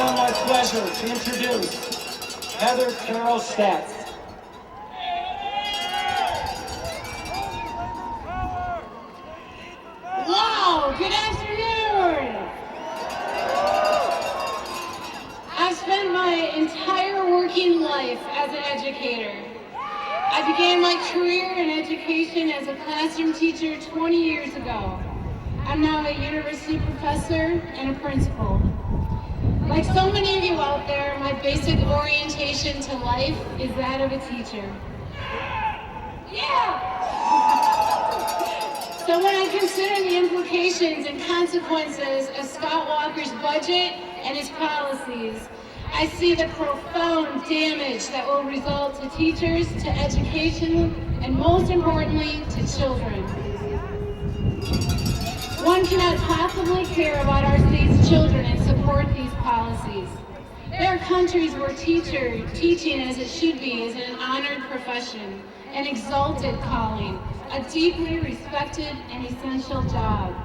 now my pleasure to introduce Heather Carol Stats. Wow, good afternoon. I've spent my entire working life as an educator. I began my career in education as a classroom teacher 20 years ago. I'm now a university professor and a principal. Like so many of you out there, my basic orientation to life is that of a teacher. Yeah! So when I consider the implications and consequences of Scott Walker's budget and his policies, I see the profound damage that will result to teachers, to education, and most importantly, to children. One cannot possibly care about our state's children and support these policies. There are countries where teaching as it should be is an honored profession, an exalted calling, a deeply respected and essential job.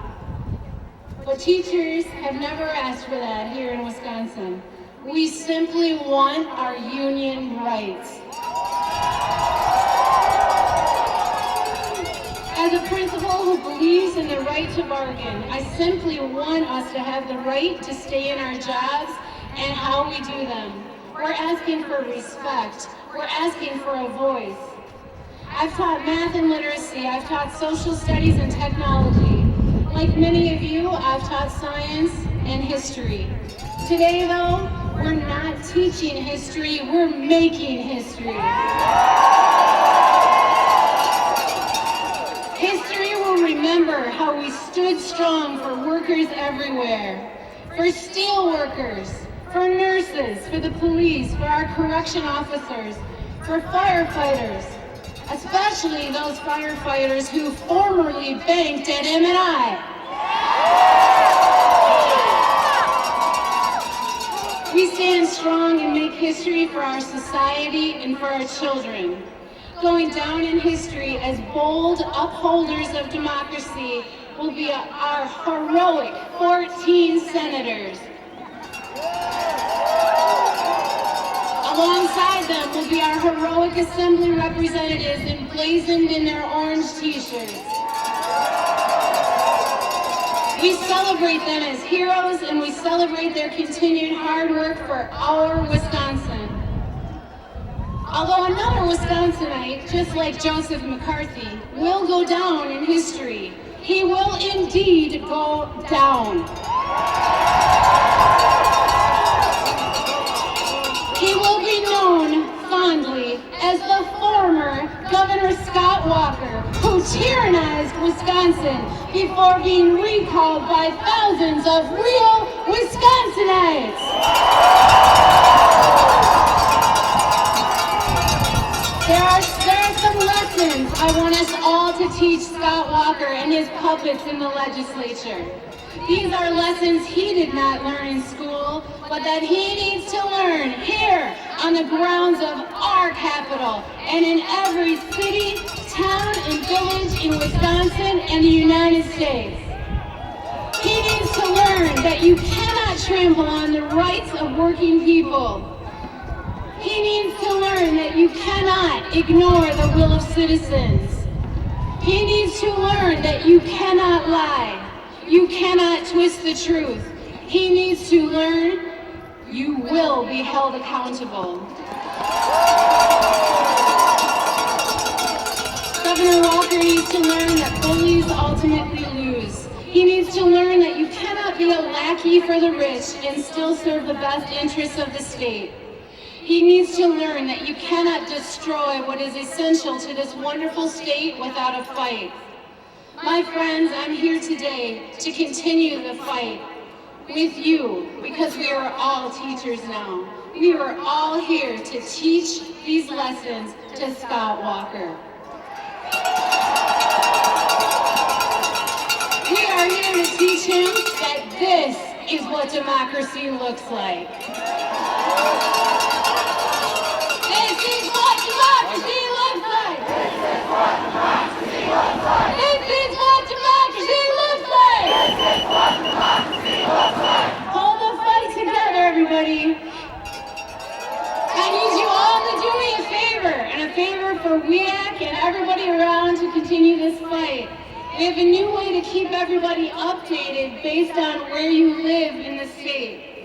But teachers have never asked for that here in Wisconsin. We simply want our union rights. As a principal who believes in the right to bargain, I simply want us to have the right to stay in our jobs and how we do them. We're asking for respect. We're asking for a voice. I've taught math and literacy. I've taught social studies and technology. Like many of you, I've taught science and history. Today, though, we're not teaching history, we're making history. History will remember how we stood strong for workers everywhere, for steel workers, for nurses, for the police, for our correction officers, for firefighters, especially those firefighters who formerly banked at M&I. We stand strong and make history for our society and for our children. Going down in history as bold upholders of democracy will be our heroic 14 senators. Alongside them will be our heroic assembly representatives emblazoned in their orange t-shirts. We celebrate them as heroes and we celebrate their continued hard work for our Wisconsin. Although another Wisconsinite, just like Joseph McCarthy, will go down in history. He will indeed go down. He will be known fondly as the former Governor Scott Walker, who tyrannized Wisconsin before being recalled by thousands of real Wisconsinites. There are some lessons I want us all to teach Scott Walker and his puppets in the legislature. These are lessons he did not learn in school, but that he needs to learn here on the grounds of our capital and in every city, town, and village in Wisconsin and the United States. He needs to learn that you cannot trample on the rights of working people. He needs to learn that you cannot ignore the will of citizens. He needs to learn that you cannot lie. You cannot twist the truth. He needs to learn you will be held accountable. Governor Walker needs to learn that bullies ultimately lose. He needs to learn that you cannot be a lackey for the rich and still serve the best interests of the state. He needs to learn that you cannot destroy what is essential to this wonderful state without a fight. My friends, I'm here today to continue the fight with you because we are all teachers now. We are all here to teach these lessons to Scott Walker. We are here to teach him that this is what democracy looks like. This is what democracy looks like. This is what democracy looks like. This is what democracy looks like. This is what democracy looks like. Hold the fight together, everybody. for WEAC and everybody around to continue this fight. We have a new way to keep everybody updated based on where you live in the state.